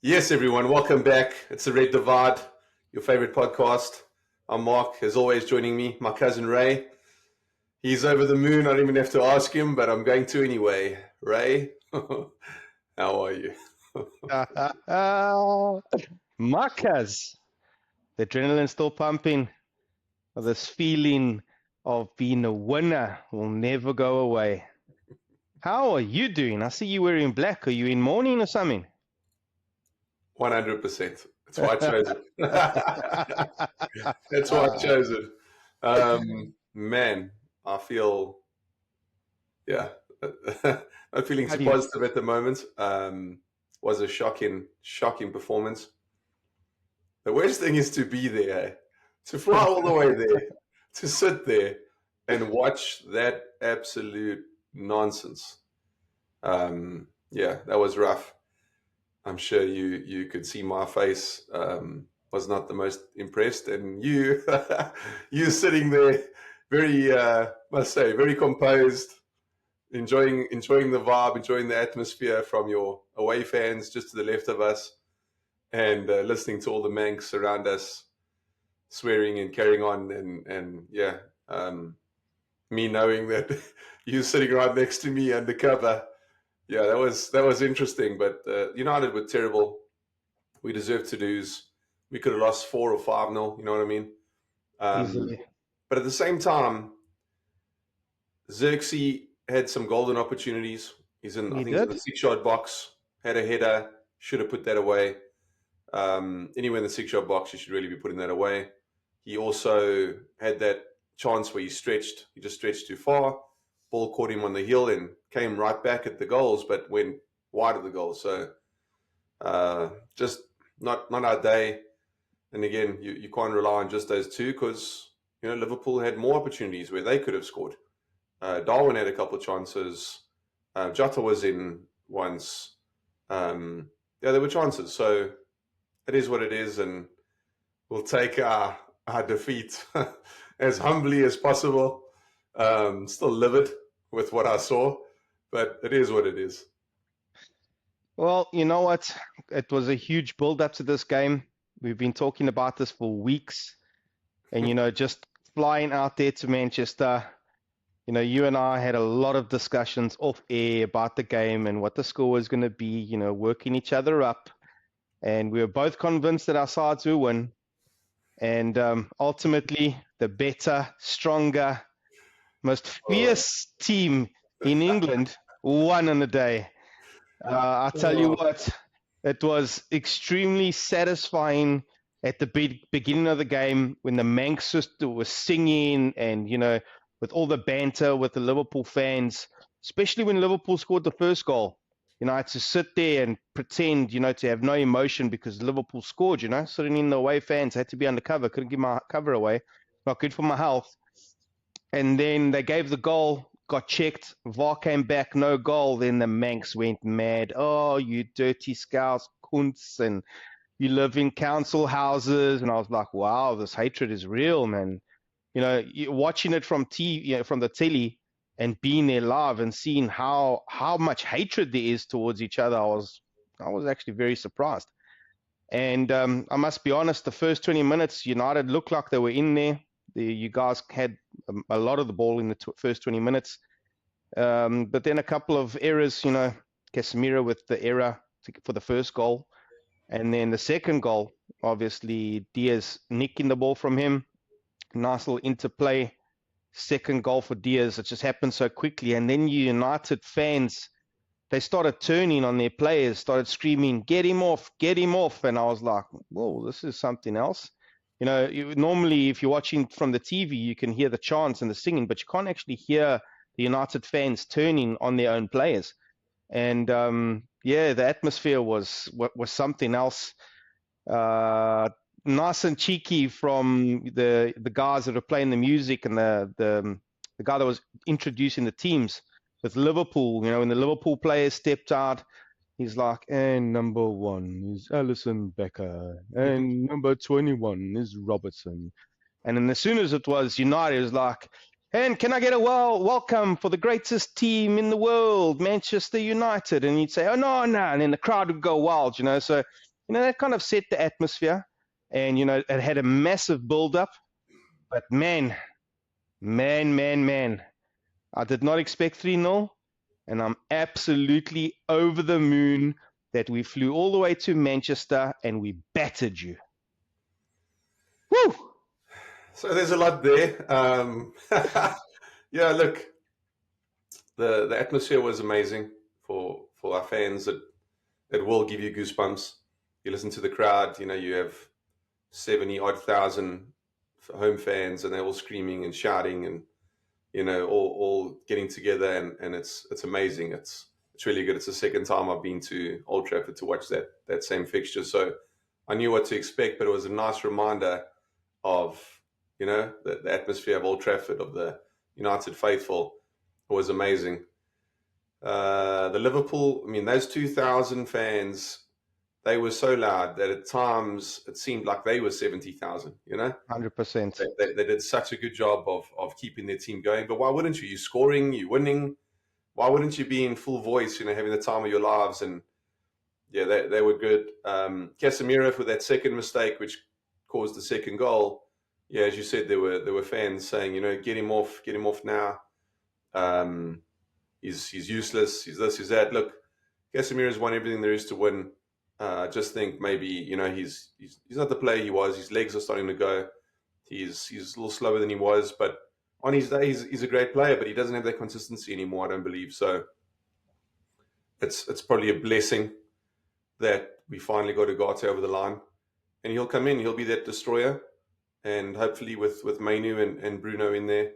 Yes, everyone, welcome back. It's the Red Divide, your favorite podcast. I'm Mark, as always, joining me, my cousin Ray. He's over the moon. I don't even have to ask him, but I'm going to anyway. Ray, how are you? Marcus, the adrenaline still pumping. This feeling of being a winner will never go away. How are you doing? I see you wearing black. Are you in mourning or something? 100%. That's why I chose it. That's why I chose it. Man, I feel, yeah, not feeling How too do you? positive at the moment. Was a shocking performance. The worst thing is to be there, to fly all the way there, to sit there and watch that absolute nonsense. Yeah, that was rough. I'm sure you could see my face was not the most impressed, and you you sitting there very must say very composed, enjoying the vibe, enjoying the atmosphere from your away fans just to the left of us, and listening to all the Manx around us swearing and carrying on, and yeah, me knowing that you sitting right next to me undercover. Yeah, that was interesting. But United were terrible. We deserved to lose. We could have lost 4 or 5-0. You know what I mean? Um, Easily. but at the same time, Xerxes had some golden opportunities. I He think he's in the did. 6 yard box. Had a header. Should have put that away. Anywhere in the 6 yard box, you should really be putting that away. He also had that chance where he just stretched too far. Ball caught him on the heel and came right back at the goals, but went wide of the goal. So just not our day. And again, you can't rely on just those two because Liverpool had more opportunities where they could have scored. Darwin had a couple of chances. Jota was in once. Yeah, there were chances. So it is what it is, and we'll take our defeat as humbly as possible. Still livid with what I saw, but it is what it is. Well, you know what? It was a huge build up to this game. We've been talking about this for weeks, and just flying out there to Manchester. You and I had a lot of discussions off air about the game and what the score was going to be, working each other up. And we were both convinced that our sides will win. And ultimately, the better, stronger, most Oh, fierce team in England won on the day. I tell you oh, what, it was extremely satisfying at the beginning of the game when the Manx sister was singing and, with all the banter with the Liverpool fans, especially when Liverpool scored the first goal. I had to sit there and pretend, to have no emotion because Liverpool scored, sitting in the away fans, had to be undercover, couldn't give my cover away. Not good for my health. And then they gave the goal, got checked, VAR came back, no goal. Then the Manx went mad. Oh, you dirty scouse cunts, and you live in council houses. And I was like, wow, this hatred is real, man. Watching it from from the telly and being there live and seeing how much hatred there is towards each other, I was actually very surprised. And I must be honest, the first 20 minutes, United looked like they were in there. You guys had a lot of the ball in the first 20 minutes. But then a couple of errors, Casemiro with the error for the first goal. And then the second goal, obviously, Diaz nicking the ball from him. Nice little interplay. Second goal for Diaz. It just happened so quickly. And then United fans, they started turning on their players, started screaming, get him off, get him off. And I was like, whoa, this is something else. Normally, if you're watching from the TV, you can hear the chants and the singing, but you can't actually hear the United fans turning on their own players. And yeah, the atmosphere was something else. Nice and cheeky from the guys that are playing the music and the guy that was introducing the teams with Liverpool. When the Liverpool players stepped out, he's like, and number 1 is Alisson Becker, and number 21 is Robertson. And then as soon as it was United, it was like, and can I get a welcome for the greatest team in the world, Manchester United? And he'd say, oh, no. And then the crowd would go wild, So that kind of set the atmosphere. And, it had a massive build-up. But man, I did not expect 3-0. And I'm absolutely over the moon that we flew all the way to Manchester and we battered you. Woo! So there's a lot there. Yeah, look, the atmosphere was amazing for our fans. It will give you goosebumps. You listen to the crowd. You have 70 odd thousand home fans, and they're all screaming and shouting, and all getting together, and it's amazing. It's really good. It's the second time I've been to Old Trafford to watch that same fixture, so I knew what to expect. But it was a nice reminder of the atmosphere of Old Trafford, of the United faithful. It was amazing. The Liverpool, those 2,000 fans, they were so loud that at times it seemed like they were 70,000, 100%. They did such a good job of keeping their team going. But why wouldn't you? You're scoring, you're winning. Why wouldn't you be in full voice, having the time of your lives? And yeah, they were good. Casemiro with that second mistake, which caused the second goal. Yeah, as you said, there were fans saying, get him off now. He's useless. He's this, he's that. Look, Casemiro's won everything there is to win. I just think maybe he's not the player he was. His legs are starting to go. He's a little slower than he was, but on his day he's a great player. But he doesn't have that consistency anymore, I don't believe. So it's probably a blessing that we finally got Ugarte over the line, and he'll come in. He'll be that destroyer, and hopefully with Mainu and Bruno in there,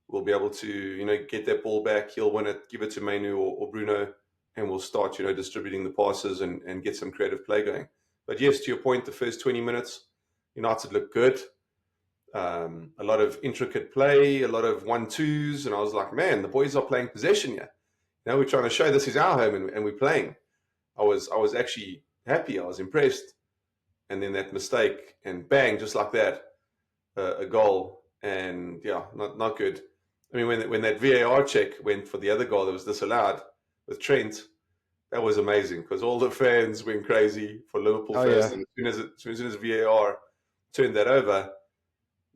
we'll be able to get that ball back. He'll win it, give it to Mainu or Bruno, and we'll start distributing the passes and get some creative play going. But yes, to your point, the first 20 minutes, United looked good. A lot of intricate play, a lot of 1-2s, and I was like, man, the boys are playing possession here. We're trying to show this is our home and we're playing. I was actually happy. I was impressed. And then that mistake, and bang, just like that, a goal. And yeah, not good. When that VAR check went for the other goal that was disallowed with Trent, that was amazing because all the fans went crazy for Liverpool first. Yeah. And as soon as VAR turned that over,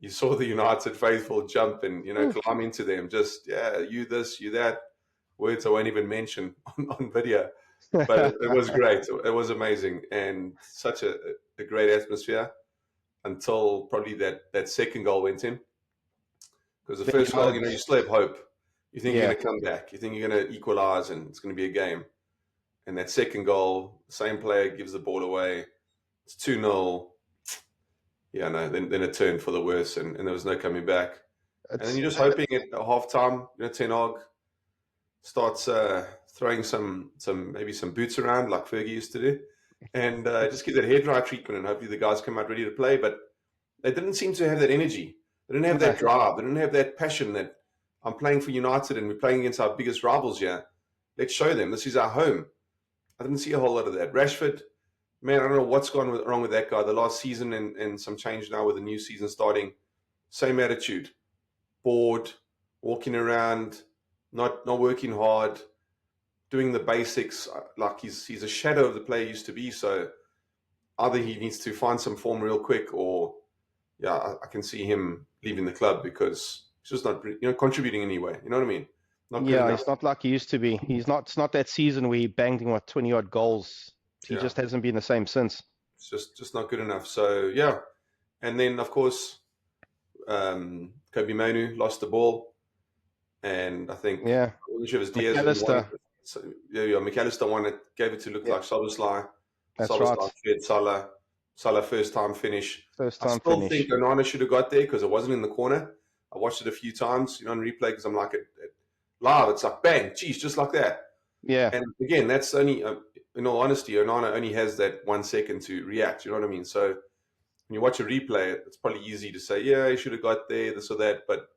you saw the United faithful jump and climb into them. Just you this, you that. Words I won't even mention on video. But it was great. It was amazing and such a great atmosphere until probably that second goal went in. Because the first goal, you still have hope. You think you're going to come back. You think you're going to equalize and it's going to be a game. And that second goal, the same player gives the ball away. It's 2-0. Yeah, no, then it turned for the worse and there was no coming back. And then you're just hoping at halftime, Ten Hag starts throwing some boots around like Fergie used to do, and just give that hair dry treatment, and hopefully the guys come out ready to play. But they didn't seem to have that energy. They didn't have that drive. They didn't have that passion that I'm playing for United and we're playing against our biggest rivals here. Let's show them this is our home. I didn't see a whole lot of that. Rashford, man, I don't know what's gone wrong with that guy. The last season and some change now with the new season starting, same attitude, bored, walking around, not working hard, doing the basics. Like he's a shadow of the player he used to be. So either he needs to find some form real quick, or I can see him leaving the club because he's just not contributing anyway. You know what I mean? It's not like he used to be. It's not that season where he banged in 20 odd goals. He just hasn't been the same since. It's just not good enough. So yeah, and then of course, Kobe Mainu lost the ball, and I think I wasn't sure if it was Diaz. McAllister. McAllister won it, gave it to look like Szoboszlai. That's Szoboszlai right. fed Salah. Salah first time finish. I still finish. think Onana should have got there because it wasn't in the corner. I watched it a few times, on replay because I'm like, live, it's like bang, geez, just like that. Yeah. And again, that's only, in all honesty, Onana only has that 1 second to react. You know what I mean? So when you watch a replay, it's probably easy to say, yeah, he should have got there, this or that, but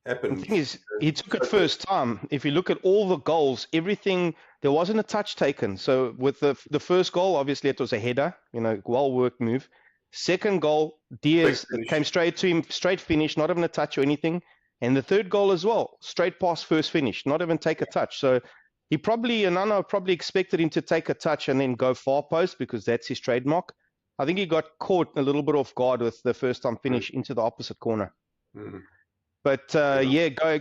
happened. The thing is, he took it first time. If you look at all the goals, everything, there wasn't a touch taken. So with the first goal, obviously it was a header, well-worked move. Second goal, Diaz came straight to him, straight finish, not even a touch or anything. And the third goal as well, straight pass, first finish, not even take a touch. So He probably, Anana probably expected him to take a touch and then go far post because that's his trademark. I think he got caught a little bit off guard with the first time finish into the opposite corner. Mm. But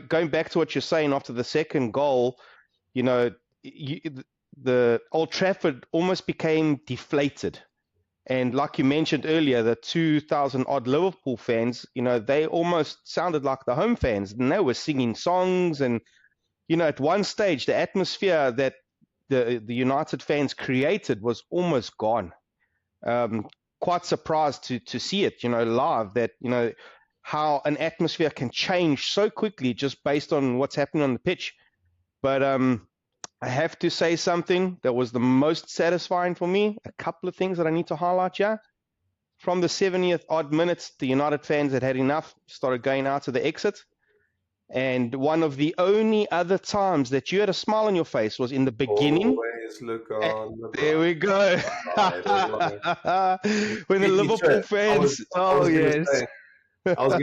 going back to what you're saying after the second goal, the Old Trafford almost became deflated. And like you mentioned earlier, the 2,000 odd Liverpool fans, they almost sounded like the home fans, and they were singing songs. And, at one stage, the atmosphere that the United fans created was almost gone. Quite surprised to see it, live, that, how an atmosphere can change so quickly just based on what's happening on the pitch. But I have to say something that was the most satisfying for me. A couple of things that I need to highlight here. From the 70th odd minutes, the United fans had enough, started going out to the exit. And one of the only other times that you had a smile on your face was in the beginning. Always look on the bright. There we go. When the Liverpool fans, I was going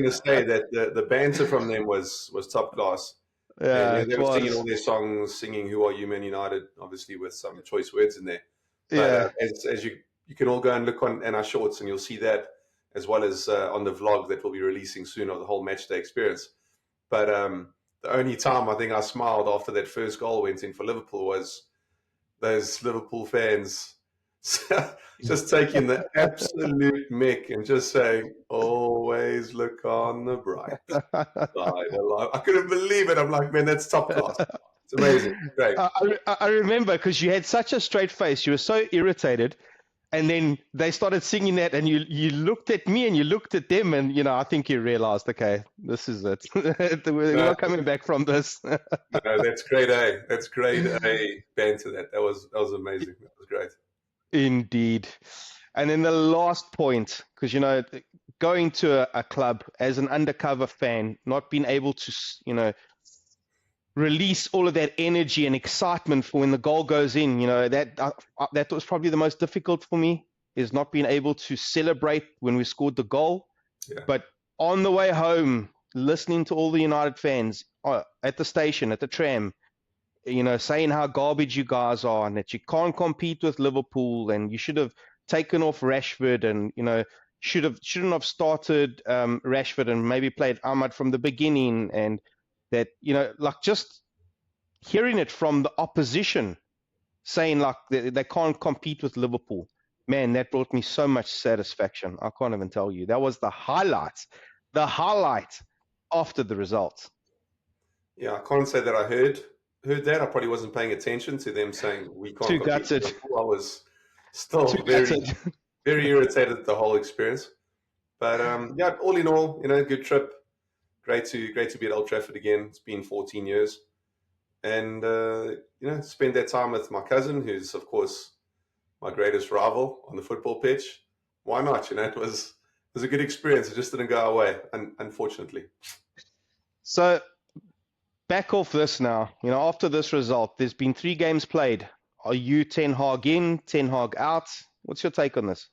to say that the banter from them was top class. Yeah, and they were singing all their songs, singing "Who Are You, Man United," obviously with some choice words in there. But as you can all go and look on our shorts, and you'll see that, as well as on the vlog that we'll be releasing soon of the whole match day experience. But the only time I think I smiled after that first goal went in for Liverpool was those Liverpool fans just taking the absolute mick and just saying, "Always look on the bright side of life." I couldn't believe it. I'm like, man, that's top class. It's amazing. Great. I remember because you had such a straight face. You were so irritated. And then they started singing that, and you looked at me and you looked at them, and I think you realized, okay, this is it. We're not coming back from this. No, that's grade A. That's grade A banter. That was amazing. That was great. Indeed. And then the last point, because going to a club as an undercover fan, not being able to release all of that energy and excitement for when the goal goes in, that was probably the most difficult for me, is not being able to celebrate when we scored the goal. Yeah. But on the way home, listening to all the United fans at the station, at the tram, saying how garbage you guys are and that you can't compete with Liverpool and you should have taken off Rashford and, shouldn't have started Rashford and maybe played Ahmad from the beginning, and that, like just hearing it from the opposition saying like they can't compete with Liverpool, man, that brought me so much satisfaction. I can't even tell you. That was the highlight after the result. Yeah, I can't say that I heard that. I probably wasn't paying attention to them saying we can't Too compete gutted. with Liverpool. I was still very irritated at the whole experience. But yeah, all in all, good trip. Great to be at Old Trafford again. It's been 14 years, and spend that time with my cousin, who's of course my greatest rival on the football pitch. Why not? It was a good experience. It just didn't go away, unfortunately. So back off this now. After this result, there's been 3 games played. Are you Ten Hag in, Ten Hag out? What's your take on this?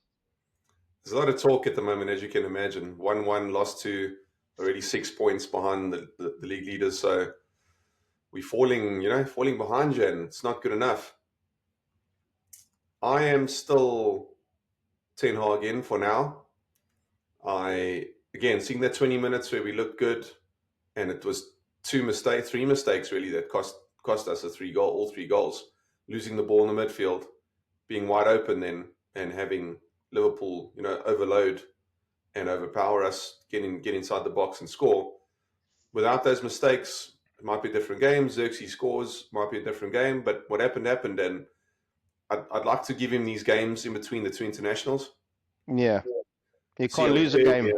There's a lot of talk at the moment, as you can imagine. 1-1, lost to already 6 points behind the league leaders. So we're falling behind you, and it's not good enough. I am still Ten Hag in for now. Again, seeing that 20 minutes where we looked good, and it was 3 mistakes really that cost us all 3 goals. Losing the ball in the midfield, being wide open then, and having Liverpool, overload and overpower us, get inside the box and score. Without those mistakes, it might be a different game. Xerxes scores, might be a different game. But what happened, and I'd like to give him these games in between the 2 internationals. Yeah. You can't lose a game.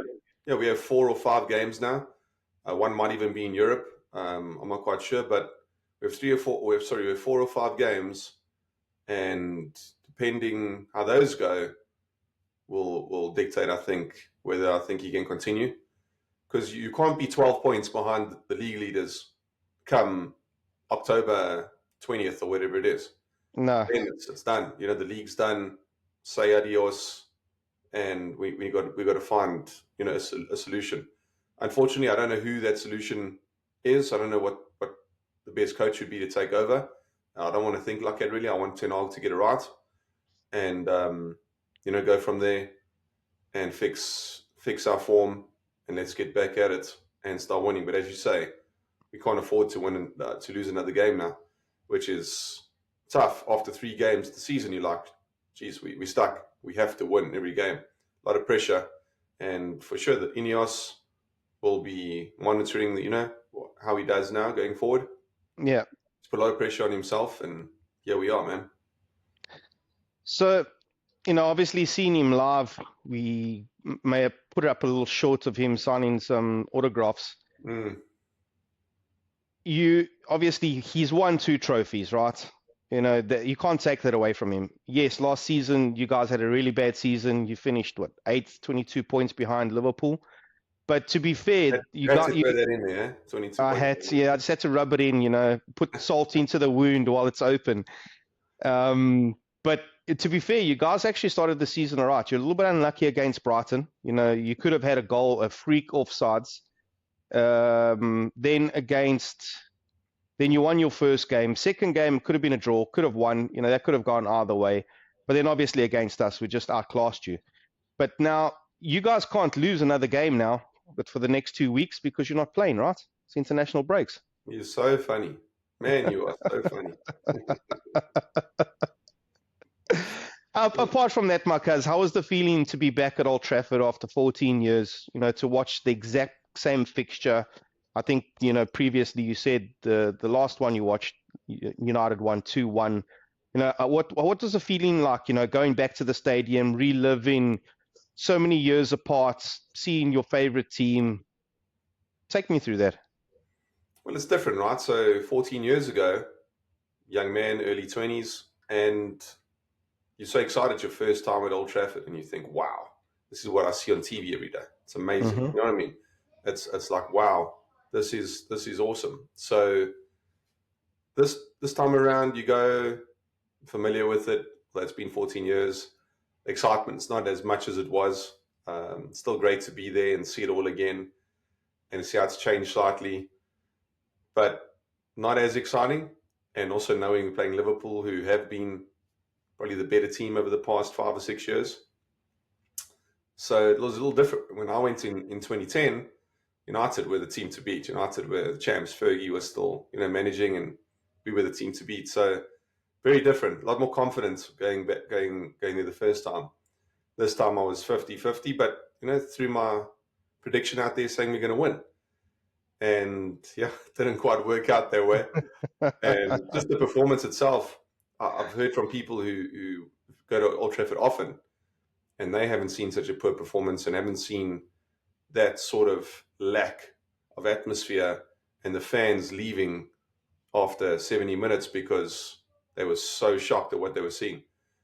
Yeah, we have 4 or 5 games now. One might even be in Europe. I'm not quite sure, but we have 4 or 5 games, and depending how those go, will dictate, I think, whether I think he can continue. Because you can't be 12 points behind the league leaders come October 20th or whatever it is. No. Then it's done. The league's done. Say adios, and we got to find a solution. Unfortunately, I don't know who that solution is. I don't know what the best coach would be to take over. I don't want to think like that really. I want Ten Hag to get it right and go from there and fix our form and let's get back at it and start winning. But as you say, we can't afford to to lose another game now, which is tough. After 3 games of the season, you're like, geez, we're stuck. We have to win every game. A lot of pressure. And for sure that Ineos will be monitoring how he does now going forward. Yeah. He's put a lot of pressure on himself, and here we are, man. So, obviously seeing him live, we may have put up a little short of him signing some autographs. He's won 2 trophies, right? You can't take that away from him. Yes, last season you guys had a really bad season. You finished 8th, 22 points behind Liverpool. But to be fair, you had to throw that in there, 22 I just had to rub it in, put salt into the wound while it's open. But to be fair, you guys actually started the season all right. You're a little bit unlucky against Brighton. You could have had a freak offsides. Then you won your first game. Second game could have been a draw, could have won. That could have gone either way. But then obviously against us, we just outclassed you. But now you guys can't lose another game now, but for the next 2 weeks because you're not playing, right? It's international breaks. You're so funny. Man, you are so funny. Apart from that, Marcus, how was the feeling to be back at Old Trafford after 14 years, to watch the exact same fixture? I think, previously you said the last one you watched, United won 2-1. What was the feeling like, going back to the stadium, reliving so many years apart, seeing your favorite team? Take me through that. Well, it's different, right? So 14 years ago, young man, early 20s, and you're so excited your first time at Old Trafford, and you think, wow, this is what I see on TV every day. It's amazing. Mm-hmm. You know what I mean? It's like, wow, this is awesome. So this time around, you go familiar with it. Well, it's been 14 years. Excitement's not as much as it was. Still great to be there and see it all again and see how it's changed slightly, but not as exciting. And also knowing we're playing Liverpool, who have been probably the better team over the past 5 or 6 years. So it was a little different. When I went in 2010, United were the team to beat. United were the champs. Fergie was still, managing, and we were the team to beat. So very different. A lot more confidence going there the first time. This time I was 50-50, but threw my prediction out there saying we're going to win. And yeah, it didn't quite work out that way. And just the performance itself, I've heard from people who go to Old Trafford often, and they haven't seen such a poor performance and haven't seen that sort of lack of atmosphere and the fans leaving after 70 minutes because they were so shocked at what they were seeing.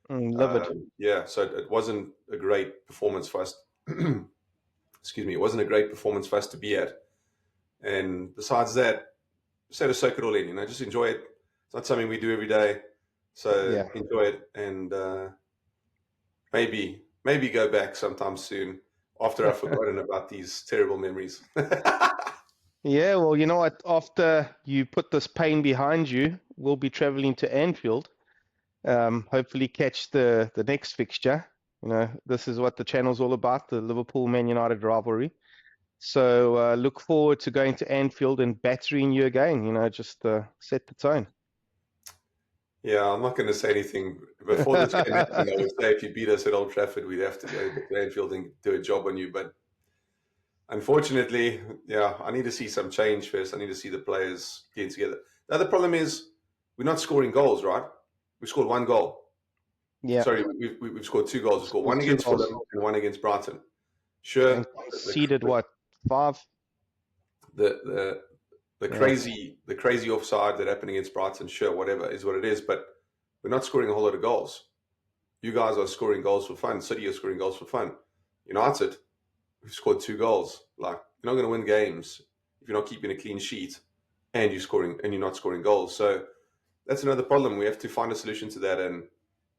Love it. Yeah, so it wasn't a great performance for us. Excuse me, it wasn't a great performance for us to be at. And besides that, just had to soak it all in, just enjoy it. It's not something we do every day. So enjoy it, and maybe go back sometime soon after I've forgotten about these terrible memories. Yeah, well, you know what? After you put this pain behind you, we'll be traveling to Anfield. Hopefully catch the next fixture. This is what the channel's all about, the Liverpool-Man United rivalry. So look forward to going to Anfield and battering you again, just set the tone. Yeah, I'm not going to say anything. Before this game happened, I would say if you beat us at Old Trafford, we'd have to go to Anfield and do a job on you. But unfortunately, I need to see some change first. I need to see the players getting together. The other problem is we're not scoring goals, right? We scored 1 goal. Yeah. Sorry, we've scored 2 goals. We scored 1 against Fulham and 1 against Brighton. Sure. And conceded what, 5? The crazy offside that happened against Brighton, sure, whatever, is what it is. But we're not scoring a whole lot of goals. You guys are scoring goals for fun. City are scoring goals for fun. United, we've scored 2 goals. Like, you're not going to win games if you're not keeping a clean sheet and you're not scoring goals. So that's another problem. We have to find a solution to that. And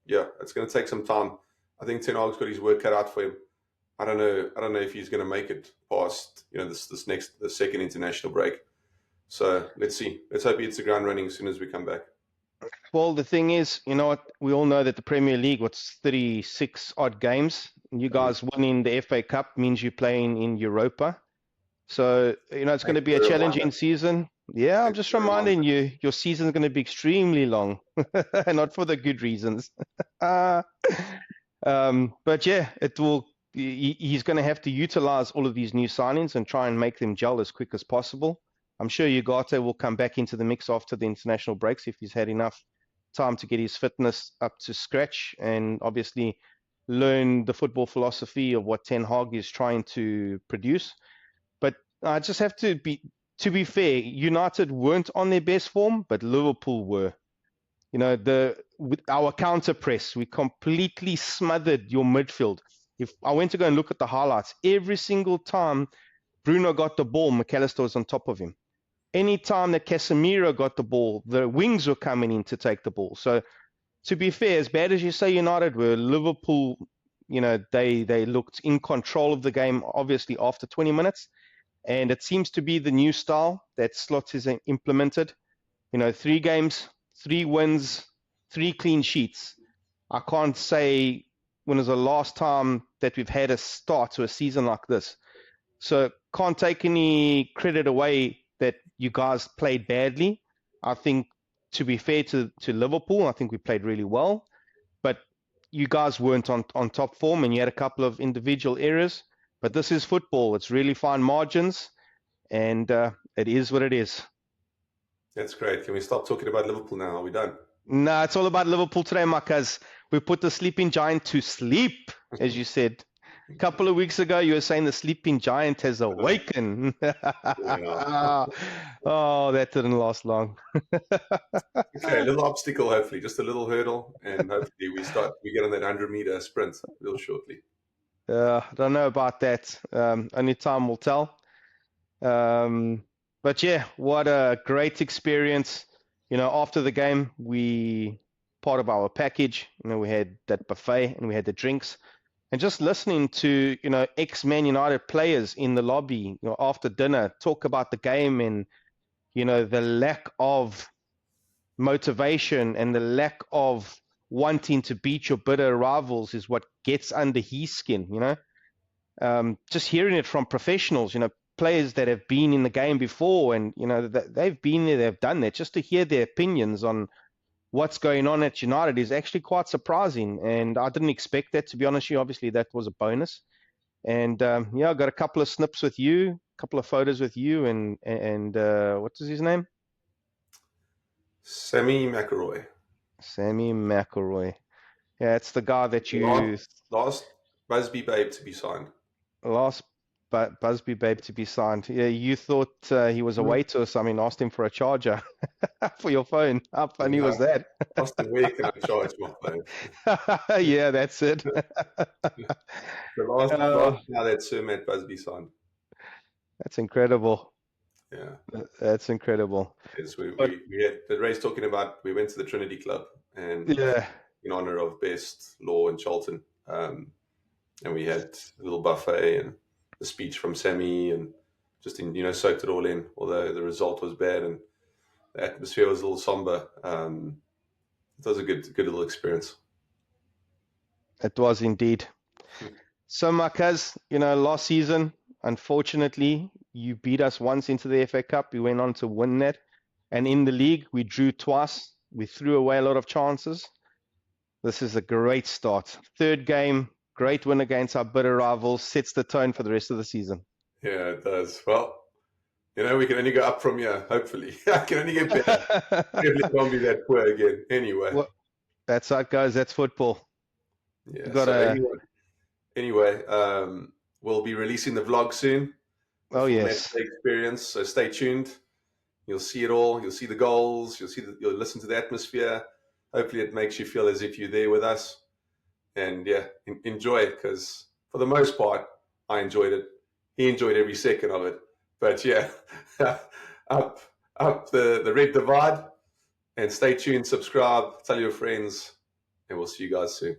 yeah, it's going to take some time. I think Ten Hag's got his work cut out for him. I don't know if he's going to make it past the second international break. So let's see. Let's hope he hits the ground running as soon as we come back. Well, the thing is, you know what? We all know that the Premier League, what's 36 odd games. You Mm. guys winning the FA Cup means you're playing in Europa. So, you know, it's going Thanks to be for a the reminder. challenging season. Yeah, I'm Thanks just for the reminder. reminding you, your season's going to be extremely long, not for the good reasons. But yeah, it will. He's going to have to utilize all of these new signings and try and make them gel as quick as possible. I'm sure Ugarte will come back into the mix after the international breaks if he's had enough time to get his fitness up to scratch and obviously learn the football philosophy of what Ten Hag is trying to produce. But I just have to be fair, United weren't on their best form, but Liverpool were. You know, with our counter press, we completely smothered your midfield. If I went to go and look at the highlights, every single time Bruno got the ball, McAllister was on top of him. Any time that Casemiro got the ball, the wings were coming in to take the ball. So to be fair, as bad as you say United were, Liverpool, you know, they looked in control of the game, obviously after 20 minutes. And it seems to be the new style that Slot has implemented. You know, 3 games, 3 wins, 3 clean sheets. I can't say when was the last time that we've had a start to a season like this. So can't take any credit away that you guys played badly. I think to be fair to Liverpool, I think we played really well. But you guys weren't on top form and you had a couple of individual errors. But this is football. It's really fine margins and it is what it is. That's great. Can we stop talking about Liverpool now? Are we done? No, it's all about Liverpool today, Marcus. We put the sleeping giant to sleep, as you said. A couple of weeks ago, you were saying the sleeping giant has awakened. Yeah. Oh, that didn't last long. Okay, a little obstacle, hopefully, just a little hurdle, and hopefully we get on that 100-meter sprint real shortly. I don't know about that. Only time will tell. But yeah, what a great experience. You know, after the game, part of our package, you know, we had that buffet and we had the drinks. And just listening to, you know, ex-Man United players in the lobby, you know, after dinner, talk about the game and, you know, the lack of motivation and the lack of wanting to beat your bitter rivals is what gets under his skin, you know. Just hearing it from professionals, you know, players that have been in the game before and, you know, they've been there, they've done that, just to hear their opinions on what's going on at United is actually quite surprising. And I didn't expect that, to be honest with you. Obviously, that was a bonus. And yeah, I got a couple of snips with you, a couple of photos with you, and what is his name? Sammy McElroy. Sammy McElroy. Yeah, it's the guy that you Last Busby babe to be signed. last Busby babe to be signed. Yeah, you thought he was a waiter or something, asked him for a charger for your phone. How funny was that? Austin, where can I charge my phone? Yeah, that's it. The last guy that Sir Matt Busby signed. That's incredible. Yeah. That's incredible. Yes, we But had the race talking about, we went to the Trinity Club and yeah, in honor of Best Law and Charlton. And we had a little buffet and the speech from Sammy and just soaked it all in, although the result was bad and the atmosphere was a little somber. It was a good little experience. it was indeed. So, Marquez, you know, last season, unfortunately, you beat us once into the FA Cup. We went on to win that. And in the league, we drew twice. We threw away a lot of chances. This is a great start. Third game, great win against our bitter rivals, sets the tone for the rest of the season. Yeah, it does. Well, you know, we can only go up from here, hopefully. I can only get better. Definitely can't be that poor again. Anyway. Well, that's how it goes. That's football. Yeah. So anyway, we'll be releasing the vlog soon. Oh, yes. Experience. So stay tuned. You'll see it all. You'll see the goals. You'll listen to the atmosphere. Hopefully, it makes you feel as if you're there with us. And yeah, enjoy it, because for the most part, I enjoyed it. He enjoyed every second of it. But yeah, up the red divide. And stay tuned. Subscribe. Tell your friends. And we'll see you guys soon.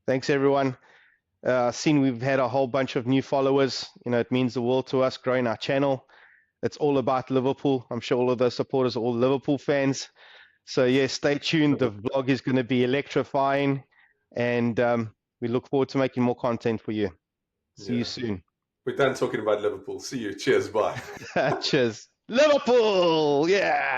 Thanks, everyone. Seen we've had a whole bunch of new followers. You know, it means the world to us, growing our channel. It's all about Liverpool. I'm sure all of those supporters are all Liverpool fans. So yeah, stay tuned. The vlog is going to be electrifying, and we look forward to making more content for you. See you Yeah. soon. We're done talking about Liverpool. See you. Cheers. Bye. Cheers. Liverpool! Yeah!